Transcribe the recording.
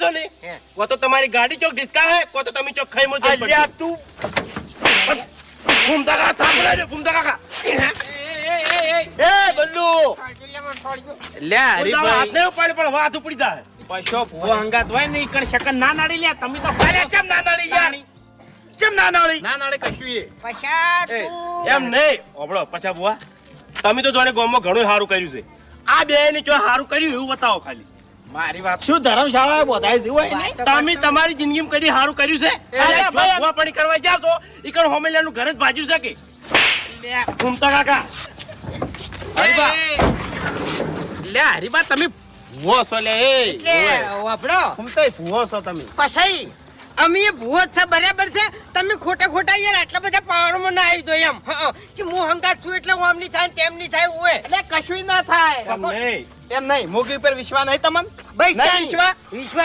છો ને કો તો તમારી ગાડી ચોક ડિસ્કા હે કો તો તમે ચોક ખાઈ મો જઈ અલ્યા તું ઘૂમતા કાકા થાપડા રે ઘૂમતા કાકા એ બલ્લુ લે હરીભાઈ હાથ ને ઉપાડી પણ વાત ઉપડી જાય પૈસો ભૂવો હંગાત હોય ને ઈકણ શકન ના નાડી લે તમે તો અરે કેમ ના નાળી યાર કેમ ના નાળી ના નાડે કશું એ પછા એમ નહીં ઓબળો પછા બુઆ તમે તો જોડે ગામમાં ઘણું સારું કર્યું છે આ બે ની જો સારું કર્યું એવું બતાવો ખાલી મારી વાત શું ધર્મશાળા બોધાય છે હોય ને તમે તમારી જિંદગીમાં કદી સારું કર્યું છે અરે ભાઈ, બુઆ પણ કરવા જાવ છો ઈકણ હોમેલિયાનું ઘર જ ભાજ્યું છે કે ઘૂમતા કાકા હરીબા લે હરીબા તમે ભૂવો છો લે એ એટલે વાપડો ઘૂમતાય ભૂવો છો તમે પછી અમે ભૂવો જ છે બરાબર છે તમે ખોટા ખોટા યાર આટલા બધા પાવરમાં ના આવી જોઈએ એમ કે હું હંગાત છું એટલે હું આમની થાય તેમ નહીં થાય હોય એટલે કશું ના થાય એમ નહીં એમ નહીં મોગી પર વિશ્વાસ નહીં તમને ભાઈ નહીં વિશ્વાસ વિશ્વાસ